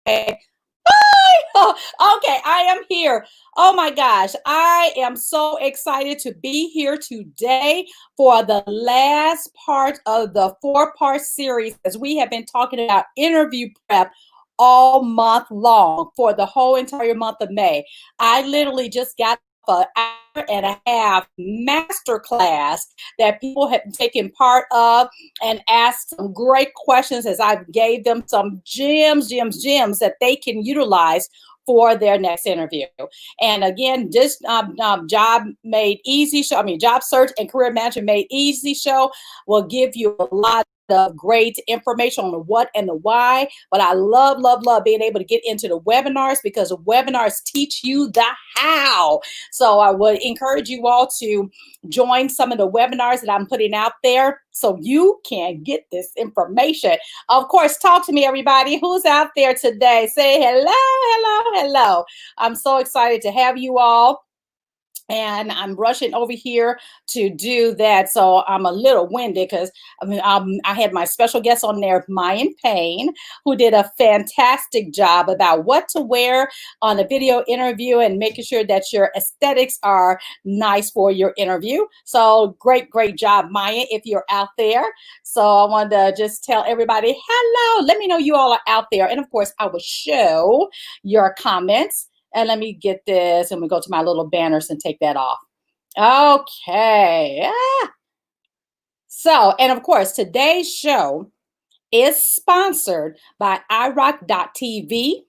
Okay. Okay, I am here. Oh my gosh, I am so excited to be here today for the last part of the four-part series as we have been talking about interview prep all month long for the whole entire month of May. I literally just got an hour and a half masterclass that people have taken part of and asked some great questions as I gave them some gems that they can utilize for their next interview. And again, this job made easy show, job search and career management made easy show will give you a lot of great information on the what and the why. But I love being able to get into the webinars because the webinars teach you the how. So I would encourage you all to join some of the webinars that I'm putting out there so you can get this information. Of course, talk to me, everybody. Who's out there today? Say hello. I'm so excited to have you all. And I'm rushing over here to do that. So I'm a little winded because I had my special guest on there, Mayan Payne, who did a fantastic job about what to wear on a video interview and making sure that your aesthetics are nice for your interview. So great job, Maya, if you're out there. So I wanted to just tell everybody, hello. Let me know you all are out there. And of course, I will show your comments. And let me get this, and we go to my little banners and take that off. Okay. So, and of course, today's show is sponsored by iRock.tv.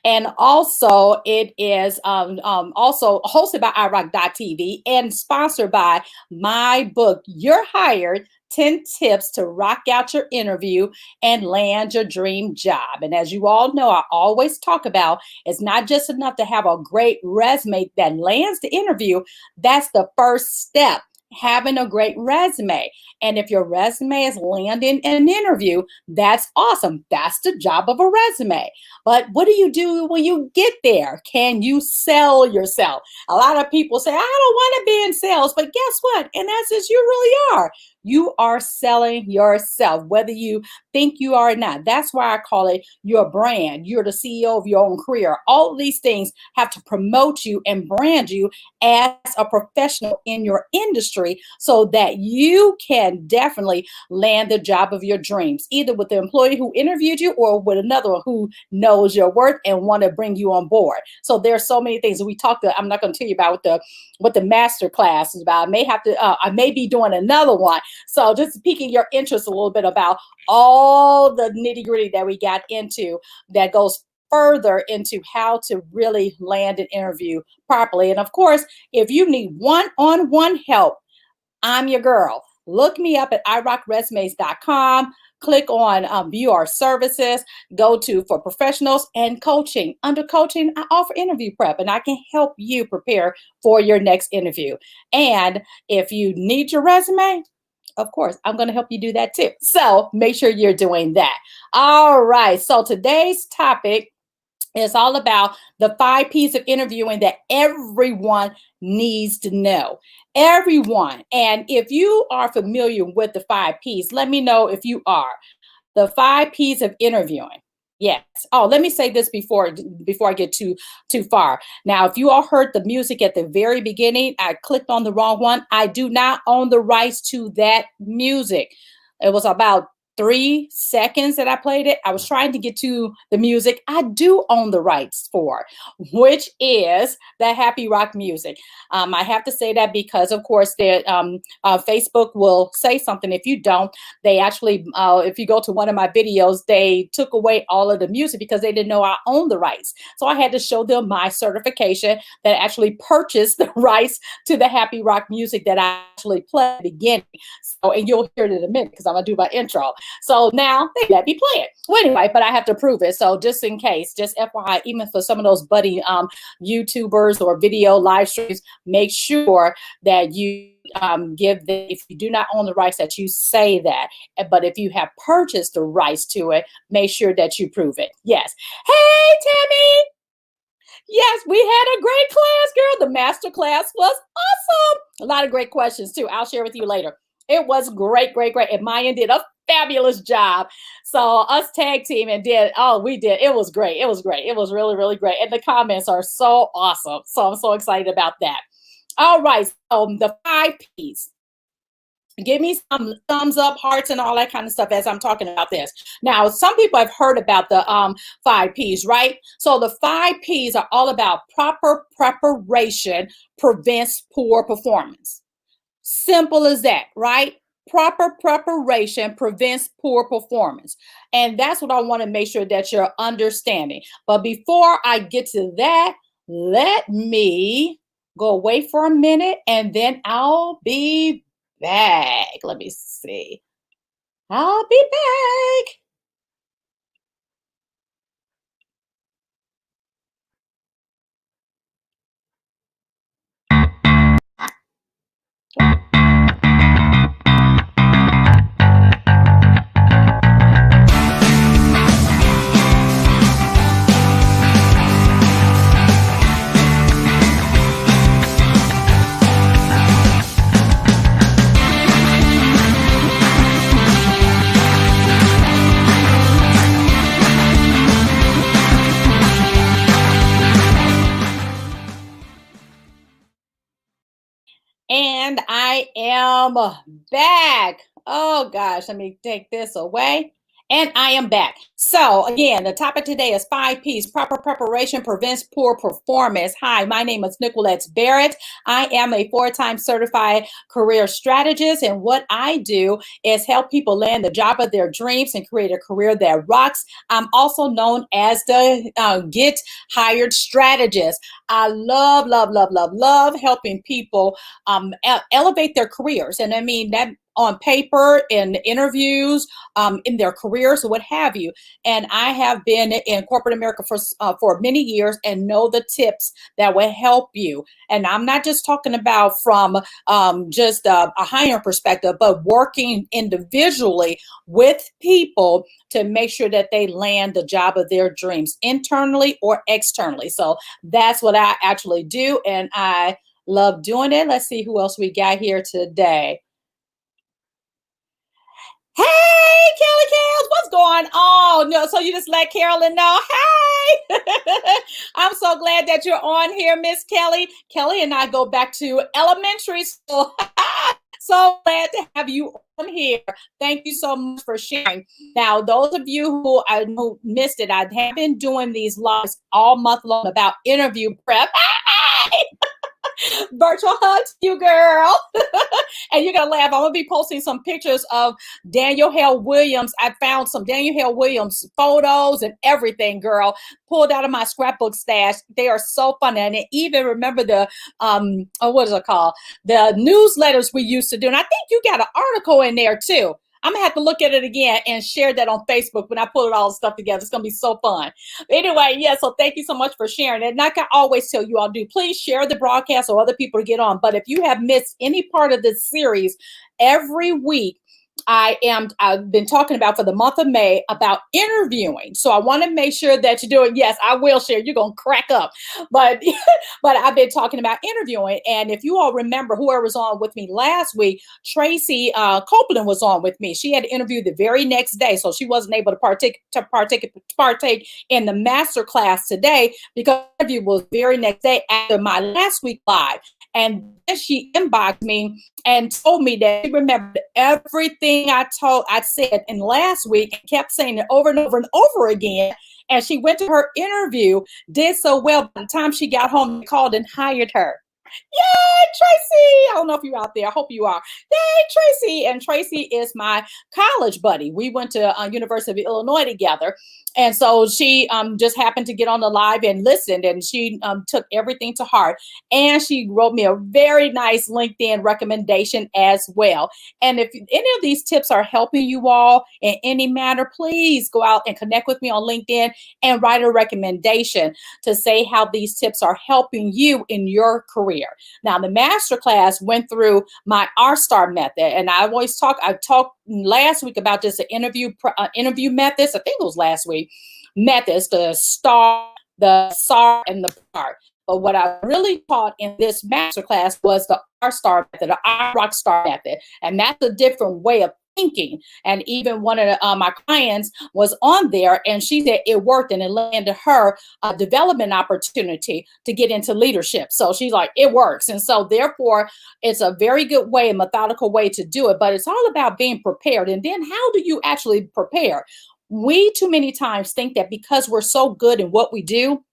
And also it is also hosted by iRock.tv and sponsored by my book, You're Hired, 10 Tips to Rock Out Your Interview and Land Your Dream Job. And as you all know, I always talk about it's not just enough to have a great resume that lands the interview. That's the first step. Having a great resume. And if your resume is landing an interview, that's awesome. That's the job of a resume. But what do you do when you get there? Can you sell yourself? A lot of people say, I don't want to be in sales, but guess what? In essence, you really are. You are selling yourself, whether you think you are or not. That's why I call it your brand. You're the CEO of your own career. All of these things have to promote you and brand you as a professional in your industry so that you can definitely land the job of your dreams, either with the employee who interviewed you or with another one who knows your worth and want to bring you on board. So there's so many things that we talked about. I'm not going to tell you about what the master class is about. I may be doing another one. So just piquing your interest a little bit about all the nitty-gritty that we got into that goes further into how to really land an interview properly. And of course, if you need one-on-one help, I'm your girl. Look me up at irockresumes.com. Click on view our services, go to for professionals and coaching. Under coaching, I offer interview prep and I can help you prepare for your next interview. And if you need your resume, of course, I'm going to help you do that too. So make sure you're doing that. All right. So today's topic is all about the 5 P's of interviewing that everyone needs to know. Everyone. And if you are familiar with the 5 P's, let me know if you are. The 5 P's of interviewing. Yes. Oh, let me say this before I get too far. Now, if you all heard the music at the very beginning, I clicked on the wrong one. I do not own the rights to that music. It was about 3 seconds that I played it. I was trying to get to the music I do own the rights for, which is the happy rock music. I have to say that because, of course, Facebook will say something if you don't. They actually, if you go to one of my videos, they took away all of the music because they didn't know I own the rights. So I had to show them my certification that actually purchased the rights to the happy rock music that I actually played at the beginning. So, and you'll hear it in a minute because I'm going to do my intro. So now they let me play it. Well, anyway, but I have to prove it. So just in case, just FYI, even for some of those budding YouTubers or video live streams, make sure that you if you do not own the rights, that you say that. But if you have purchased the rights to it, make sure that you prove it. Yes. Hey, Tammy. Yes, we had a great class, girl. The master class was awesome. A lot of great questions too. I'll share with you later. It was great, great, great. And Maya did a fabulous job. So us tag team and we did. It was great. It was great. It was really, really great. And the comments are so awesome. So I'm so excited about that. All right. So the 5 P's. Give me some thumbs up, hearts, and all that kind of stuff as I'm talking about this. Now, some people have heard about the 5 P's, right? So the 5 P's are all about proper preparation prevents poor performance. Simple as that, right? Proper preparation prevents poor performance. And that's what I want to make sure that you're understanding. But before I get to that, let me go away for a minute and then I'll be back. Let me see. I'll be back. And I am back. Oh gosh, let me take this away. And I am back. So again, the topic today is 5 P's. Proper preparation prevents poor performance. Hi, my name is Nickquolette Barrett. I am a 4-time certified career strategist. And what I do is help people land the job of their dreams and create a career that rocks. I'm also known as the Get Hired Strategist. I love, love, love, love, love helping people elevate their careers. And I mean that on paper, in interviews, in their careers, or what have you. And I have been in corporate America for many years and know the tips that will help you. And I'm not just talking about from just a higher perspective, but working individually with people to make sure that they land the job of their dreams, internally or externally. So that's what I actually do. And I love doing it. Let's see who else we got here today. Hey, Kelly Kales, what's going on? No, so you just let Carolyn know. Hey, I'm so glad that you're on here, Miss Kelly. Kelly and I go back to elementary school. So glad to have you on here. Thank you so much for sharing. Now, those of you who missed it, I have been doing these lives all month long about interview prep. Virtual hug to you, girl. And you're gonna laugh. I'm gonna be posting some pictures of Daniel Hale Williams. I found some Daniel Hale Williams photos and everything, girl, pulled out of my scrapbook stash. They are so fun. And I even remember the what is it called? The newsletters we used to do. And I think you got an article in there too. I'm gonna have to look at it again and share that on Facebook when I put all the stuff together. It's gonna be so fun. Anyway, yeah, so thank you so much for sharing. And like I always tell you all, do please share the broadcast so other people to get on. But if you have missed any part of this series, every week I've been talking about for the month of May about interviewing. So I want to make sure that you're doing, yes, I will share. You're going to crack up. But I've been talking about interviewing. And if you all remember, whoever was on with me last week, Tracy Copeland was on with me. She had interviewed the very next day. So she wasn't able to partake in the master class today because the interview was very next day after my last week live. And then she inboxed me and told me that she remembered everything I said in last week and kept saying it over and over and over again. And she went to her interview, did so well. By the time she got home, they called and hired her. Yay, Tracy! I don't know if you're out there. I hope you are. Yay, Tracy! And Tracy is my college buddy. We went to University of Illinois together. And so she just happened to get on the live and listened, and she took everything to heart. And she wrote me a very nice LinkedIn recommendation as well. And if any of these tips are helping you all in any manner, please go out and connect with me on LinkedIn and write a recommendation to say how these tips are helping you in your career. Now, the masterclass went through my R-STAR method, and I talked last week about just the interview methods. I think it was last week. Methods, the STAR, the SAR, and the PAR. But what I really taught in this masterclass was the R-STAR method, the IROC STAR method. And that's a different way of thinking. And even one of my clients was on there, and she said it worked, and it landed her a development opportunity to get into leadership. So she's like, it works. And so therefore, it's a very good way, a methodical way to do it. But it's all about being prepared. And then how do you actually prepare? We too many times think that because we're so good in what we do,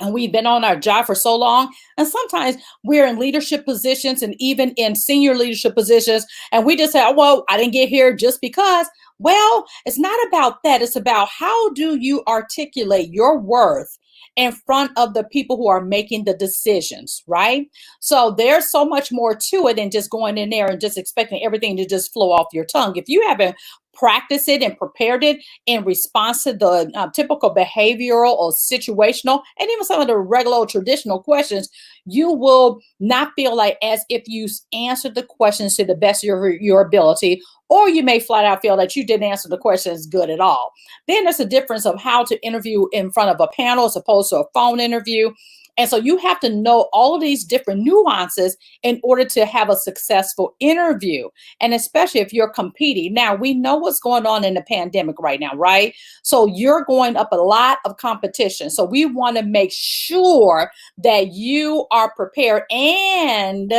and we've been on our job for so long, and sometimes we're in leadership positions and even in senior leadership positions, and we just say, oh, well, I didn't get here just because. Well, it's not about that. It's about how do you articulate your worth in front of the people who are making the decisions, right? So there's so much more to it than just going in there and just expecting everything to just flow off your tongue. If you haven't practiced it and prepared it in response to the typical behavioral or situational, and even some of the regular or traditional questions, you will not feel like as if you answered the questions to the best of your ability, or you may flat out feel that you didn't answer the questions good at all. Then there's a difference of how to interview in front of a panel as opposed to a phone interview. And so you have to know all of these different nuances in order to have a successful interview. And especially if you're competing. Now, we know what's going on in the pandemic right now, right? So you're going up a lot of competition. So we want to make sure that you are prepared and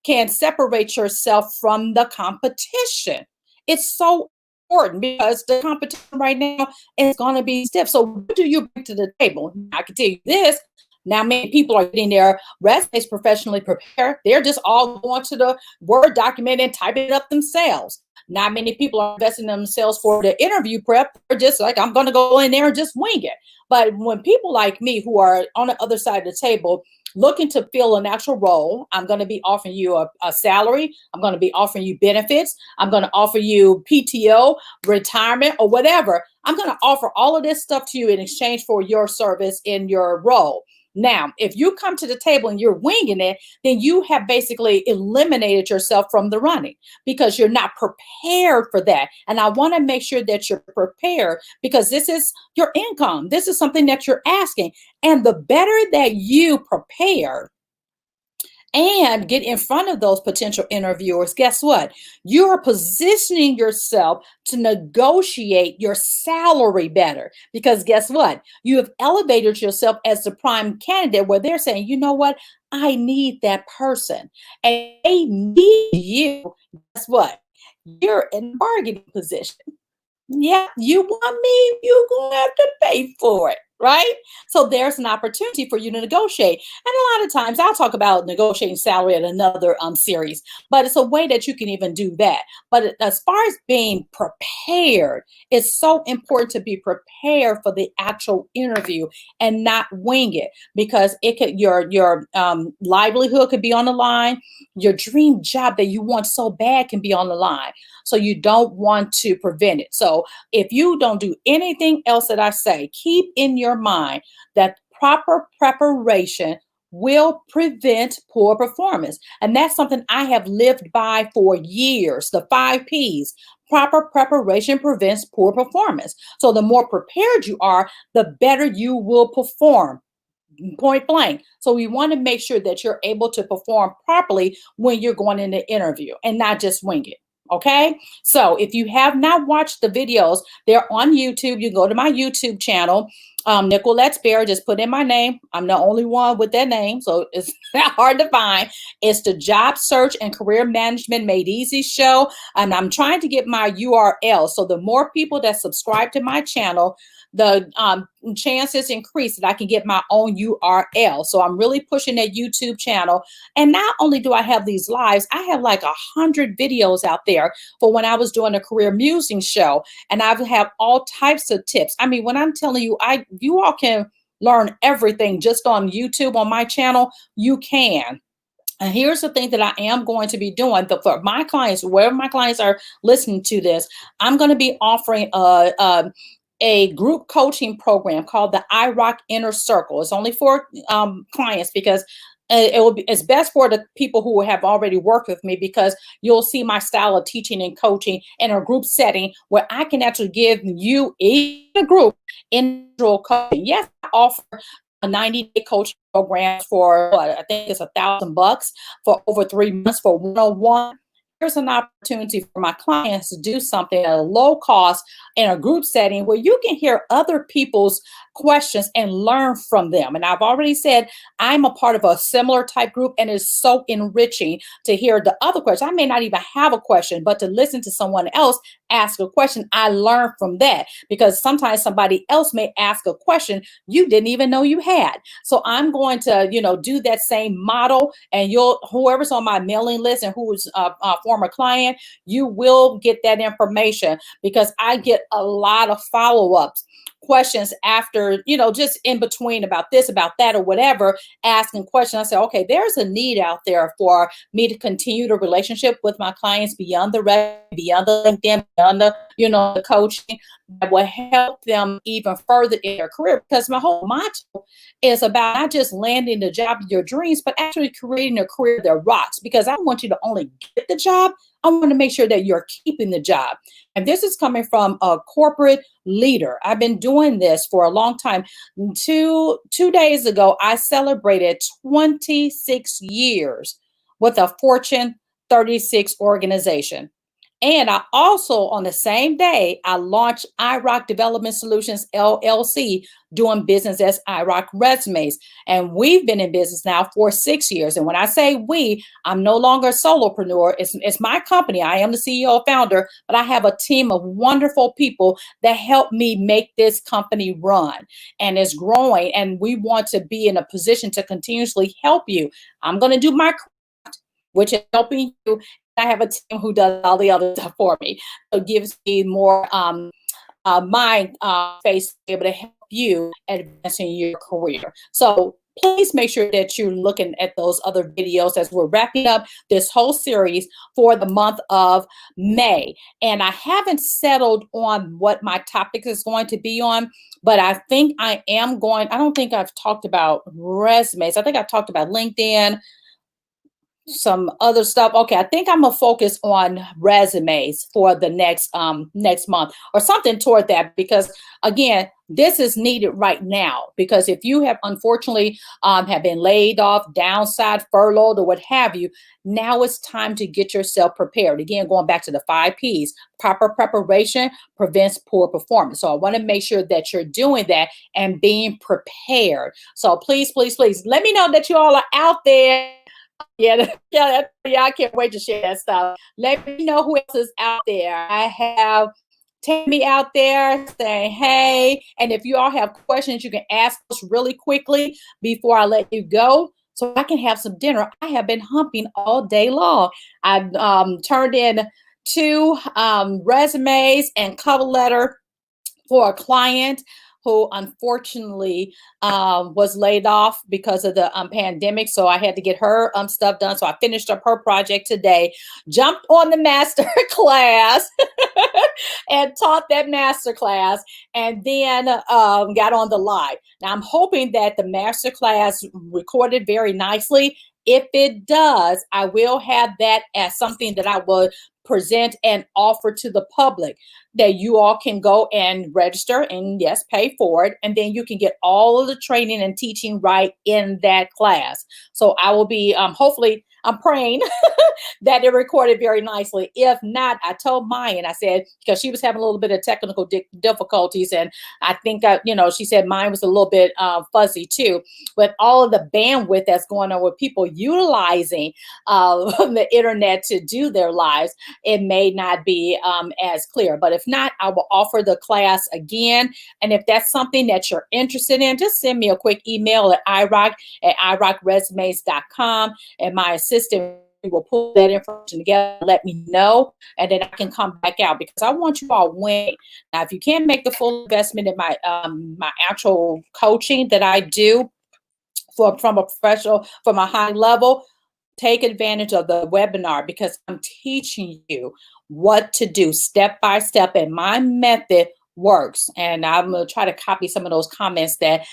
can separate yourself from the competition. It's so important because the competition right now is going to be stiff. So what do you bring to the table? I can tell you this. Now, many people are getting their resumes professionally prepared. They're just all going to the Word document and typing it up themselves. Not many people are investing in themselves for the interview prep. They're just like, I'm going to go in there and just wing it. But when people like me who are on the other side of the table looking to fill an actual role, I'm going to be offering you a salary. I'm going to be offering you benefits. I'm going to offer you PTO, retirement, or whatever. I'm going to offer all of this stuff to you in exchange for your service in your role. Now, if you come to the table and you're winging it, then you have basically eliminated yourself from the running because you're not prepared for that. And I want to make sure that you're prepared because this is your income. This is something that you're asking. And the better that you prepare and get in front of those potential interviewers, guess what? You are positioning yourself to negotiate your salary better because guess what? You have elevated yourself as the prime candidate where they're saying, you know what? I need that person. And they need you. Guess what? You're in a bargaining position. Yeah, you want me, you're going to have to pay for it, right? So there's an opportunity for you to negotiate. And a lot of times I'll talk about negotiating salary in another series, but it's a way that you can even do that. But as far as being prepared, it's so important to be prepared for the actual interview and not wing it because it could your livelihood could be on the line. Your dream job that you want so bad can be on the line. So you don't want to prevent it. So if you don't do anything else that I say, keep in your mind that proper preparation will prevent poor performance. And that's something I have lived by for years. The 5 Ps. Proper preparation prevents poor performance. So the more prepared you are, the better you will perform. Point blank. So we want to make sure that you're able to perform properly when you're going in the interview and not just wing it. Okay, so if you have not watched the videos, they're on YouTube. You go to my YouTube channel, Nickquolette Barrett. Just put in my name. I'm the only one with that name, so it's not hard to find. It's the Job Search and Career Management Made Easy show, and I'm trying to get my URL. So the more people that subscribe to my channel, the chances increase that I can get my own URL. So I'm really pushing that YouTube channel. And not only do I have these lives, I have like 100 videos out there for when I was doing a career musing show. And I have all types of tips. I mean, when I'm telling you, you all can learn everything just on YouTube on my channel. You can. And here's the thing that I am going to be doing for my clients, wherever my clients are listening to this, I'm going to be offering a group coaching program called the IROC Inner Circle. It's only for clients because it's best for the people who have already worked with me because you'll see my style of teaching and coaching in a group setting where I can actually give you a group individual coaching. Yes, I offer a 90-day coaching program for what, I think it's $1,000 for over 3 months for one-on-one. Here's an opportunity for my clients to do something at a low cost in a group setting where you can hear other people's questions and learn from them. And I've already said I'm a part of a similar type group, and it's so enriching to hear the other questions. I may not even have a question, but to listen to someone else ask a question, I learn from that, because sometimes somebody else may ask a question you didn't even know you had. So I'm going to, do that same model, and whoever's on my mailing list and who's a former client, you will get that information, because I get a lot of follow-ups questions after, just in between about this, about that, or whatever, asking questions. I say, okay, there's a need out there for me to continue the relationship with my clients beyond beyond the LinkedIn, beyond the coaching, that will help them even further in their career. Because my whole motto is about not just landing the job of your dreams, but actually creating a career that rocks. Because I don't want you to only get the job, I want to make sure that you're keeping the job. And this is coming from a corporate leader. I've been doing this for a long time. Two days ago, I celebrated 26 years with a Fortune 36 organization. And I also, on the same day, I launched iRock Development Solutions, LLC, doing business as iRock Resumes. And we've been in business now for 6 years. And when I say we, I'm no longer a solopreneur. It's my company. I am the CEO founder, but I have a team of wonderful people that help me make this company run. And it's growing. And we want to be in a position to continuously help you. I'm going to do my craft, which is helping you. I have a team who does all the other stuff for me. So it gives me more mind space to be able to help you advance in your career. So please make sure that you're looking at those other videos as we're wrapping up this whole series for the month of May. And I haven't settled on what my topic is going to be on, but I think I don't think I've talked about resumes. I think I've talked about LinkedIn, some other stuff. Okay, I think I'm gonna focus on resumes for the next month or something toward that, because again, this is needed right now. Because if you have unfortunately have been laid off, downside, furloughed, or what have you, now it's time to get yourself prepared. Again, going back to the 5 Ps, proper preparation prevents poor performance. So I want to make sure that you're doing that and being prepared. So please, please, please let me know that you all are out there. Yeah, I can't wait to share that stuff. Let me know who else is out there. I have Tammy out there saying, hey, and if you all have questions, you can ask us really quickly before I let you go, so I can have some dinner. I have been humping all day long. I've turned in 2 resumes and cover letter for a client who unfortunately was laid off because of the pandemic. So I had to get her stuff done. So I finished up her project today, jumped on the master class and taught that master class, and then got on the live. Now I'm hoping that the master class recorded very nicely. If it does, I will have that as something that I will present and offer to the public, that you all can go and register and yes, pay for it. And then you can get all of the training and teaching right in that class. So I will be, hopefully, I'm praying that it recorded very nicely. If not, I told Maya, I said, because she was having a little bit of technical difficulties. And I think, she said mine was a little bit fuzzy too. With all of the bandwidth that's going on with people utilizing the internet to do their lives, it may not be as clear. But if not, I will offer the class again. And if that's something that you're interested in, just send me a quick email at irock@irockresumes.com, and my assistant will pull that information together, let me know, and then I can come back out, because I want you all winning. Now, if you can't make the full investment in my my actual coaching that I do from a professional, from a high level, take advantage of the webinar, because I'm teaching you what to do step by step, and my method works. And I'm going to try to copy some of those comments that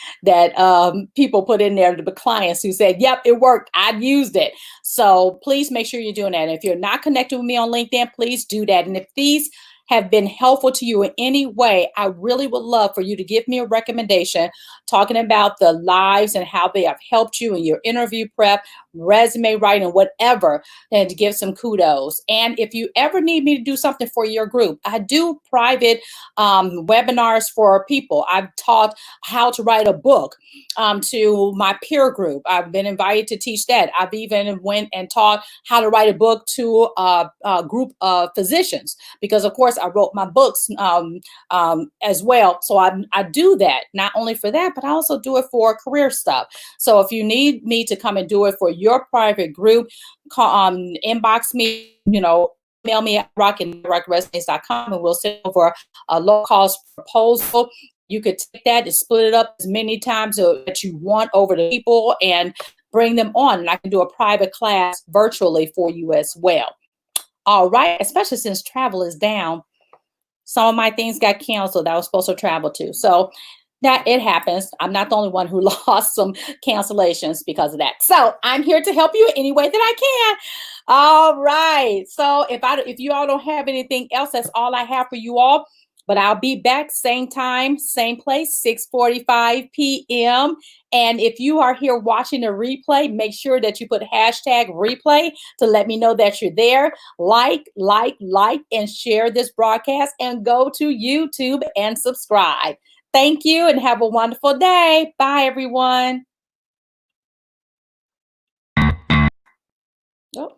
people put in there, the clients who said, yep, it worked, I've used it. So please make sure you're doing that. And if you're not connected with me on LinkedIn, please do that. And if these have been helpful to you in any way, I really would love for you to give me a recommendation talking about the lives and how they have helped you in your interview prep, resume writing, whatever, and to give some kudos. And if you ever need me to do something for your group, I do private webinars for people. I've taught how to write a book to my peer group. I've been invited to teach that. I've even went and taught how to write a book to a group of physicians, because of course I wrote my books as well. So I do that not only for that, but I also do it for career stuff. So if you need me to come and do it for your private group, inbox me, email me at rockandrockresumes.com, and we'll send over a low cost proposal. You could take that and split it up as many times that you want over to people and bring them on. And I can do a private class virtually for you as well. All right, especially since travel is down. Some of my things got canceled that I was supposed to travel to. So that it happens. I'm not the only one who lost some cancellations because of that. So I'm here to help you any way that I can. All right. So if you all don't have anything else, that's all I have for you all. But I'll be back same time, same place, 6:45 p.m. And if you are here watching the replay, make sure that you put hashtag replay to let me know that you're there. Like, and share this broadcast, and go to YouTube and subscribe. Thank you and have a wonderful day. Bye, everyone. Oh.